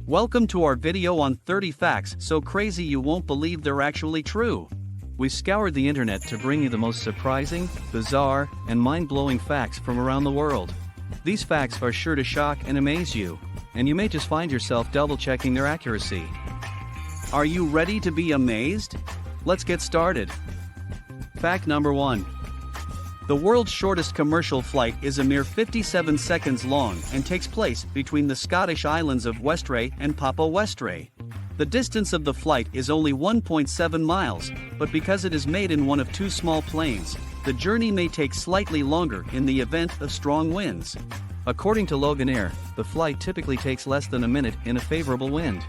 Welcome to our video on 30 facts so crazy you won't believe they're actually true. We scoured the internet to bring you the most surprising, bizarre, and mind-blowing facts from around the world. These facts are sure to shock and amaze you, and you may just find yourself double-checking their accuracy. Are you ready to be amazed? Let's get started. Fact number 1. The world's shortest commercial flight is a mere 57 seconds long and takes place between the Scottish islands of Westray and Papa Westray. The distance of the flight is only 1.7 miles, but because it is made in one of two small planes, the journey may take slightly longer in the event of strong winds. According to Loganair, the flight typically takes less than a minute in a favorable wind.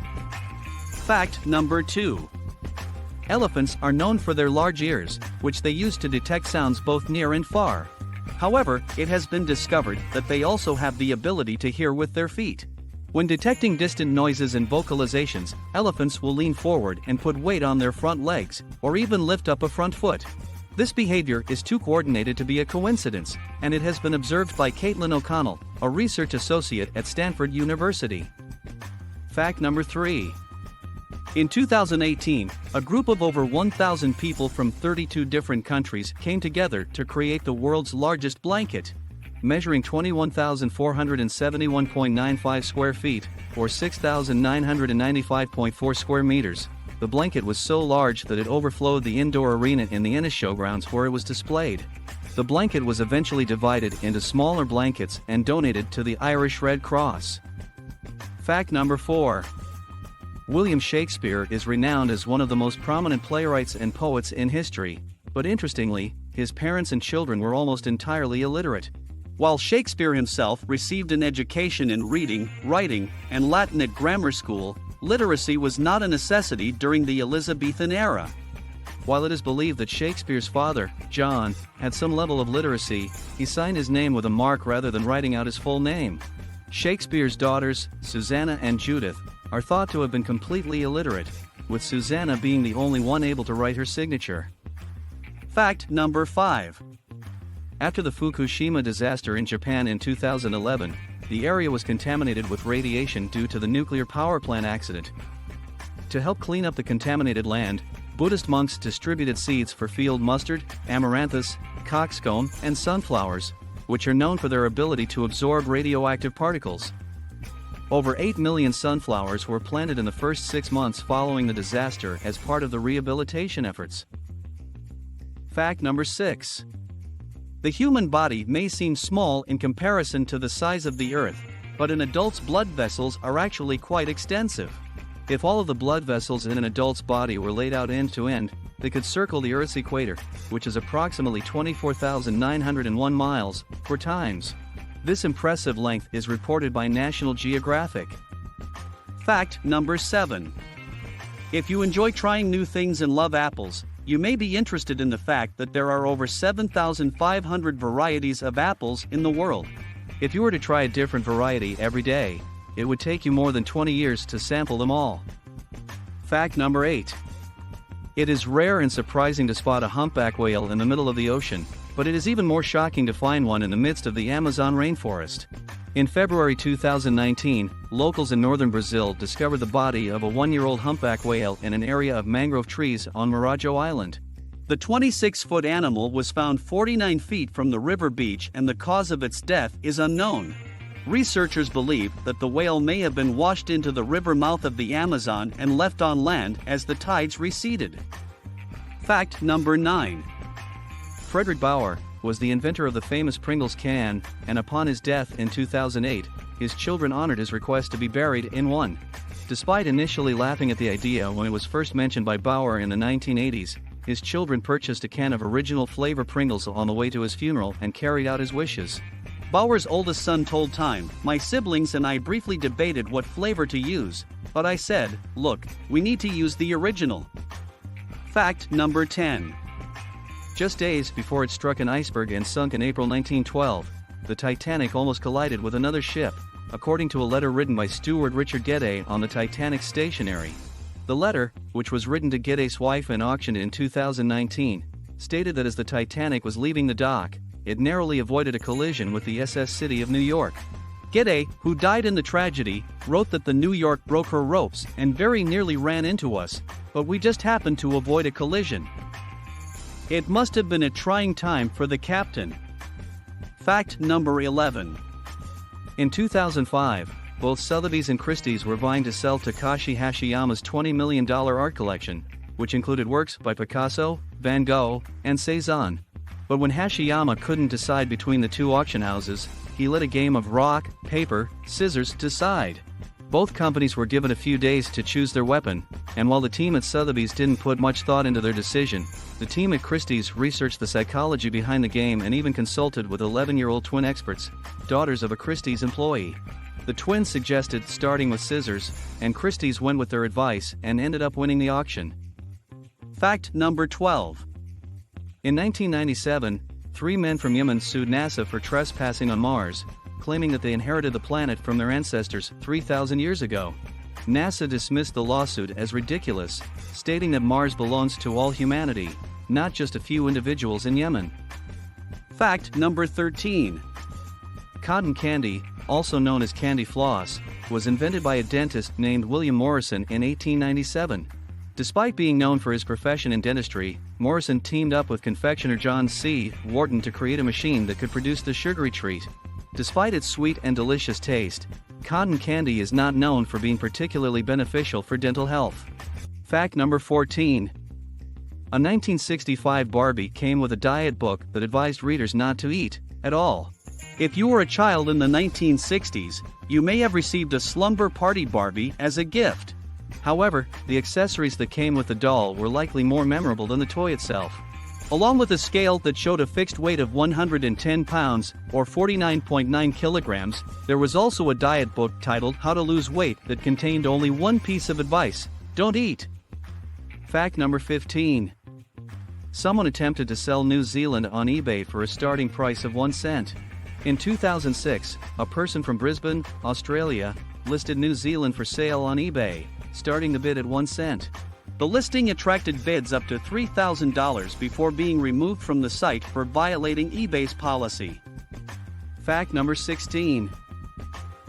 Fact number 2. Elephants are known for their large ears, which they use to detect sounds both near and far. However, it has been discovered that they also have the ability to hear with their feet. When detecting distant noises and vocalizations, elephants will lean forward and put weight on their front legs, or even lift up a front foot. This behavior is too coordinated to be a coincidence, and it has been observed by Caitlin O'Connell, a research associate at Stanford University. Fact number 3. In 2018, a group of over 1,000 people from 32 different countries came together to create the world's largest blanket. Measuring 21,471.95 square feet, or 6,995.4 square meters, the blanket was so large that it overflowed the indoor arena in the Ennis Showgrounds where it was displayed. The blanket was eventually divided into smaller blankets and donated to the Irish Red Cross. Fact number 4. William Shakespeare is renowned as one of the most prominent playwrights and poets in history, but interestingly, his parents and children were almost entirely illiterate. While Shakespeare himself received an education in reading, writing, and Latin at grammar school, literacy was not a necessity during the Elizabethan era. While it is believed that Shakespeare's father, John, had some level of literacy, he signed his name with a mark rather than writing out his full name. Shakespeare's daughters, Susanna and Judith, are thought to have been completely illiterate, with Susanna being the only one able to write her signature. Fact number 5. After the Fukushima disaster in Japan in 2011, the area was contaminated with radiation due to the nuclear power plant accident. To help clean up the contaminated land, Buddhist monks distributed seeds for field mustard, amaranthus, cockscomb, and sunflowers, which are known for their ability to absorb radioactive particles. Over 8 million sunflowers were planted in the first 6 months following the disaster as part of the rehabilitation efforts. Fact number 6. The human body may seem small in comparison to the size of the Earth, but an adult's blood vessels are actually quite extensive. If all of the blood vessels in an adult's body were laid out end to end, they could circle the Earth's equator, which is approximately 24,901 miles, 4 times. This impressive length is reported by National Geographic. Fact number 7. If you enjoy trying new things and love apples, you may be interested in the fact that there are over 7,500 varieties of apples in the world. If you were to try a different variety every day, it would take you more than 20 years to sample them all. Fact number 8. It is rare and surprising to spot a humpback whale in the middle of the ocean, but it is even more shocking to find one in the midst of the Amazon rainforest. In February 2019, locals in northern Brazil discovered the body of a 1-year-old humpback whale in an area of mangrove trees on Marajo Island. The 26-foot animal was found 49 feet from the river beach and the cause of its death is unknown. Researchers believe that the whale may have been washed into the river mouth of the Amazon and left on land as the tides receded. Fact number 9. Frederick Bauer was the inventor of the famous Pringles can, and upon his death in 2008, his children honored his request to be buried in one. Despite initially laughing at the idea when it was first mentioned by Bauer in the 1980s, his children purchased a can of original flavor Pringles on the way to his funeral and carried out his wishes. Bauer's oldest son told Time, "My siblings and I briefly debated what flavor to use, but I said, look, we need to use the original." Fact number 10. Just days before it struck an iceberg and sunk in April 1912, the Titanic almost collided with another ship, according to a letter written by steward Richard Geddes on the Titanic's stationery. The letter, which was written to Geddes' wife and auctioned in 2019, stated that as the Titanic was leaving the dock, it narrowly avoided a collision with the SS City of New York. Gede, who died in the tragedy, wrote that the New York broke her ropes and very nearly ran into us, but we just happened to avoid a collision. It must have been a trying time for the captain. Fact number 11. In 2005, both Sotheby's and Christie's were vying to sell Takashi Hashiyama's $20 million art collection, which included works by Picasso, Van Gogh, and Cezanne. But when Hashiyama couldn't decide between the two auction houses, he let a game of rock, paper, scissors decide. Both companies were given a few days to choose their weapon, and while the team at Sotheby's didn't put much thought into their decision, the team at Christie's researched the psychology behind the game and even consulted with 11-year-old twin experts, daughters of a Christie's employee. The twins suggested starting with scissors, and Christie's went with their advice and ended up winning the auction. Fact number 12. In 1997, 3 men from Yemen sued NASA for trespassing on Mars, claiming that they inherited the planet from their ancestors 3,000 years ago. NASA dismissed the lawsuit as ridiculous, stating that Mars belongs to all humanity, not just a few individuals in Yemen. Fact number 13. Cotton candy, also known as candy floss, was invented by a dentist named William Morrison in 1897. Despite being known for his profession in dentistry, Morrison teamed up with confectioner John C. Wharton to create a machine that could produce the sugary treat. Despite its sweet and delicious taste, cotton candy is not known for being particularly beneficial for dental health. Fact number 14. A 1965 Barbie came with a diet book that advised readers not to eat at all. If you were a child in the 1960s, you may have received a slumber party Barbie as a gift. However, the accessories that came with the doll were likely more memorable than the toy itself. Along with a scale that showed a fixed weight of 110 pounds, or 49.9 kilograms, there was also a diet book titled How to Lose Weight that contained only one piece of advice: don't eat. Fact number 15. Someone attempted to sell New Zealand on eBay for a starting price of 1 cent. In 2006, a person from Brisbane, Australia, listed New Zealand for sale on eBay, starting the bid at 1 cent. The listing attracted bids up to $3,000 before being removed from the site for violating eBay's policy. Fact number 16.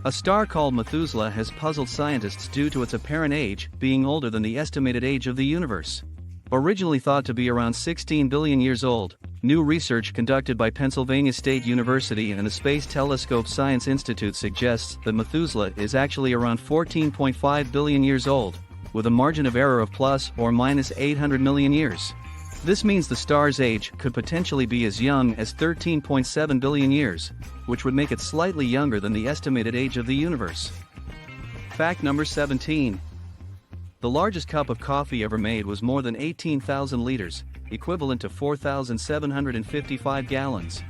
A star called Methuselah has puzzled scientists due to its apparent age being older than the estimated age of the universe. Originally thought to be around 16 billion years old, new research conducted by Pennsylvania State University and the Space Telescope Science Institute suggests that Methuselah is actually around 14.5 billion years old, with a margin of error of plus or minus 800 million years. This means the star's age could potentially be as young as 13.7 billion years, which would make it slightly younger than the estimated age of the universe. Fact number 17. The largest cup of coffee ever made was more than 18,000 liters, equivalent to 4,755 gallons.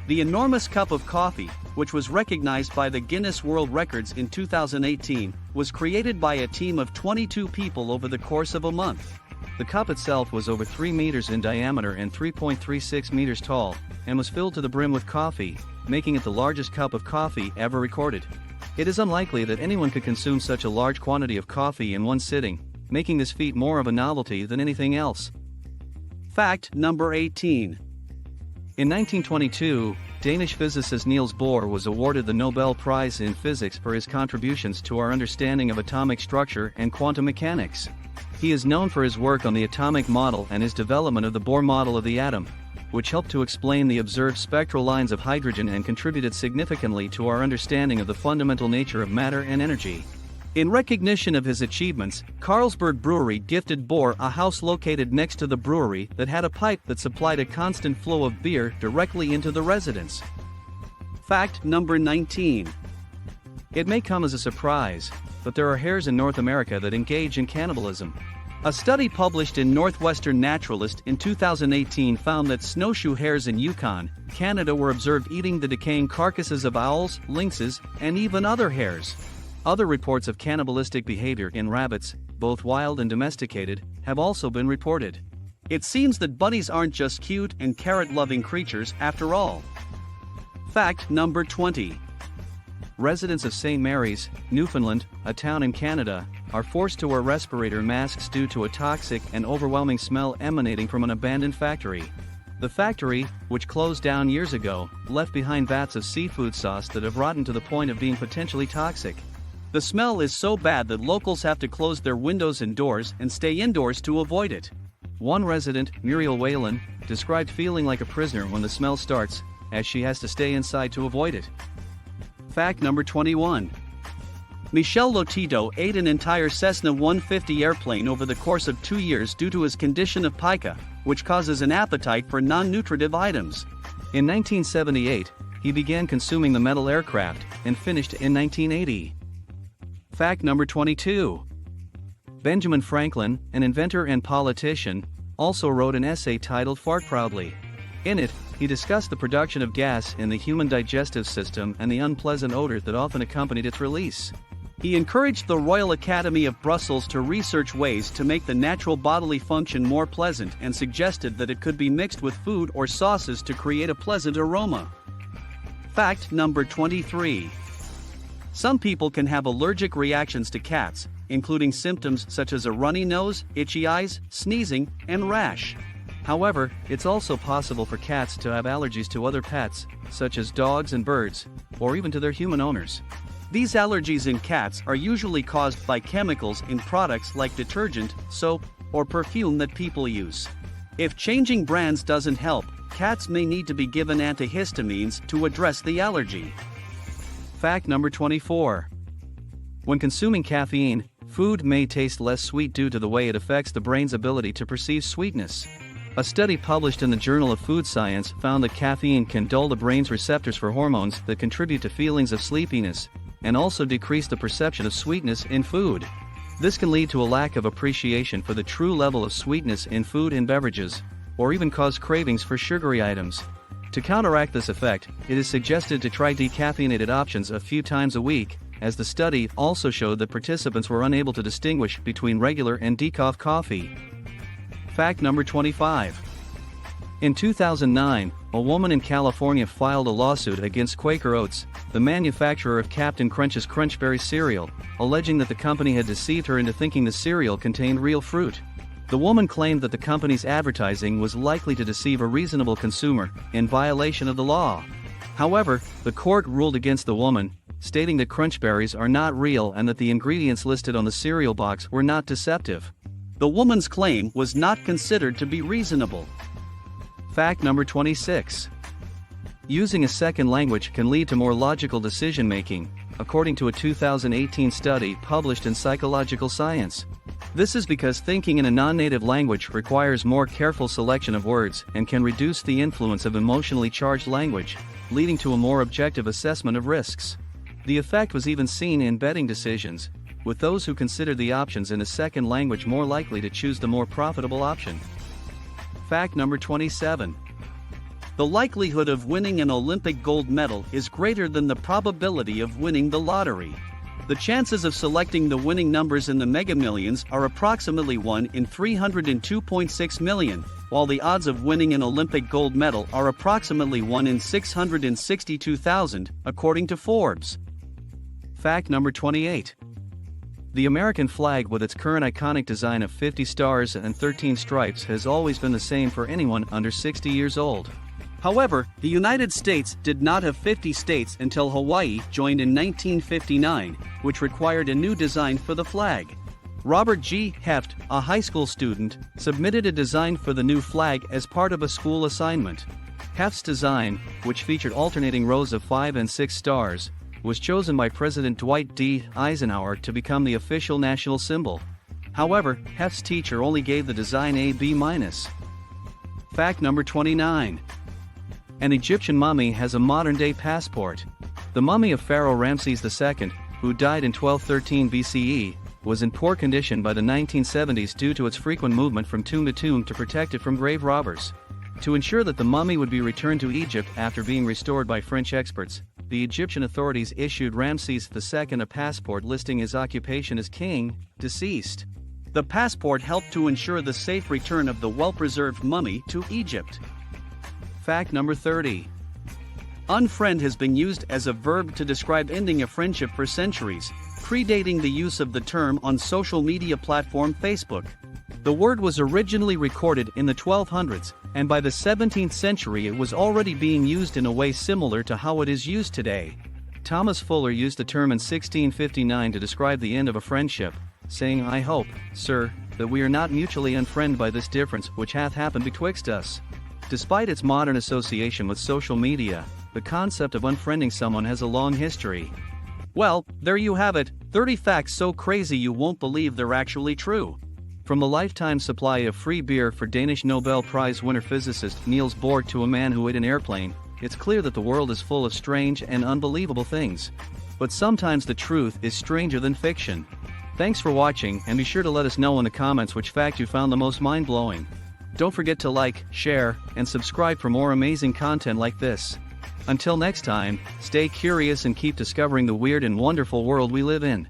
The enormous cup of coffee, which was recognized by the Guinness World Records in 2018, was created by a team of 22 people over the course of a month. The cup itself was over 3 meters in diameter and 3.36 meters tall, and was filled to the brim with coffee, making it the largest cup of coffee ever recorded. It is unlikely that anyone could consume such a large quantity of coffee in one sitting, making this feat more of a novelty than anything else. Fact number 18. In 1922, Danish physicist Niels Bohr was awarded the Nobel Prize in Physics for his contributions to our understanding of atomic structure and quantum mechanics. He is known for his work on the atomic model and his development of the Bohr model of the atom, which helped to explain the observed spectral lines of hydrogen and contributed significantly to our understanding of the fundamental nature of matter and energy. In recognition of his achievements, Carlsberg Brewery gifted Bohr a house located next to the brewery that had a pipe that supplied a constant flow of beer directly into the residence. Fact number 19. It may come as a surprise, but there are hares in North America that engage in cannibalism. A study published in Northwestern Naturalist in 2018 found that snowshoe hares in Yukon, Canada were observed eating the decaying carcasses of owls, lynxes, and even other hares. Other reports of cannibalistic behavior in rabbits, both wild and domesticated, have also been reported. It seems that bunnies aren't just cute and carrot-loving creatures after all. Fact number 20. Residents of St. Mary's, Newfoundland, a town in Canada, are forced to wear respirator masks due to a toxic and overwhelming smell emanating from an abandoned factory. The factory, which closed down years ago, left behind vats of seafood sauce that have rotted to the point of being potentially toxic. The smell is so bad that locals have to close their windows and doors and stay indoors to avoid it. One resident, Muriel Whalen, described feeling like a prisoner when the smell starts, as she has to stay inside to avoid it. Fact number 21. Michel Lotito ate an entire Cessna 150 airplane over the course of 2 years due to his condition of pica, which causes an appetite for non-nutritive items. In 1978, he began consuming the metal aircraft and finished in 1980. Fact number 22. Benjamin Franklin, an inventor and politician, also wrote an essay titled Fart Proudly. In it, he discussed the production of gas in the human digestive system and the unpleasant odor that often accompanied its release. He encouraged the Royal Academy of Brussels to research ways to make the natural bodily function more pleasant and suggested that it could be mixed with food or sauces to create a pleasant aroma. Fact number 23. Some people can have allergic reactions to cats, including symptoms such as a runny nose, itchy eyes, sneezing, and rash. However, it's also possible for cats to have allergies to other pets, such as dogs and birds, or even to their human owners. These allergies in cats are usually caused by chemicals in products like detergent, soap, or perfume that people use. If changing brands doesn't help, cats may need to be given antihistamines to address the allergy. Fact number 24. When consuming caffeine, food may taste less sweet due to the way it affects the brain's ability to perceive sweetness. A study published in the Journal of Food Science found that caffeine can dull the brain's receptors for hormones that contribute to feelings of sleepiness, and also decrease the perception of sweetness in food. This can lead to a lack of appreciation for the true level of sweetness in food and beverages, or even cause cravings for sugary items. To counteract this effect, it is suggested to try decaffeinated options a few times a week, as the study also showed that participants were unable to distinguish between regular and decaf coffee. Fact number 25. In 2009, a woman in California filed a lawsuit against Quaker Oats, the manufacturer of Captain Crunch's Crunchberry cereal, alleging that the company had deceived her into thinking the cereal contained real fruit. The woman claimed that the company's advertising was likely to deceive a reasonable consumer, in violation of the law. However, the court ruled against the woman, stating that Crunchberries are not real and that the ingredients listed on the cereal box were not deceptive. The woman's claim was not considered to be reasonable. Fact number 26. Using a second language can lead to more logical decision-making, according to a 2018 study published in Psychological Science. This is because thinking in a non-native language requires more careful selection of words and can reduce the influence of emotionally charged language, leading to a more objective assessment of risks. The effect was even seen in betting decisions, with those who considered the options in a second language more likely to choose the more profitable option. Fact number 27. The likelihood of winning an Olympic gold medal is greater than the probability of winning the lottery. The chances of selecting the winning numbers in the Mega Millions are approximately 1 in 302.6 million, while the odds of winning an Olympic gold medal are approximately 1 in 662,000, according to Forbes. Fact number 28. The American flag with its current iconic design of 50 stars and 13 stripes has always been the same for anyone under 60 years old. However, the United States did not have 50 states until Hawaii joined in 1959, which required a new design for the flag. Robert G. Heft, a high school student, submitted a design for the new flag as part of a school assignment. Heft's design, which featured alternating rows of 5 and 6 stars, was chosen by President Dwight D. Eisenhower to become the official national symbol. However, Heft's teacher only gave the design a B-. Fact number 29. An Egyptian mummy has a modern-day passport. The mummy of Pharaoh Ramses II, who died in 1213 BCE, was in poor condition by the 1970s due to its frequent movement from tomb to tomb to protect it from grave robbers. To ensure that the mummy would be returned to Egypt after being restored by French experts, the Egyptian authorities issued Ramses II a passport listing his occupation as king, deceased. The passport helped to ensure the safe return of the well-preserved mummy to Egypt. Fact number 30. Unfriend has been used as a verb to describe ending a friendship for centuries, predating the use of the term on social media platform Facebook. The word was originally recorded in the 1200s, and by the 17th century it was already being used in a way similar to how it is used today. Thomas Fuller used the term in 1659 to describe the end of a friendship, saying, "I hope, sir, that we are not mutually unfriend by this difference which hath happened betwixt us." Despite its modern association with social media, the concept of unfriending someone has a long history. Well, there you have it, 30 facts so crazy you won't believe they're actually true. From the lifetime supply of free beer for Danish Nobel Prize winner physicist Niels Bohr to a man who ate an airplane, it's clear that the world is full of strange and unbelievable things. But sometimes the truth is stranger than fiction. Thanks for watching, and be sure to let us know in the comments which fact you found the most mind-blowing. Don't forget to like, share, and subscribe for more amazing content like this. Until next time, stay curious and keep discovering the weird and wonderful world we live in.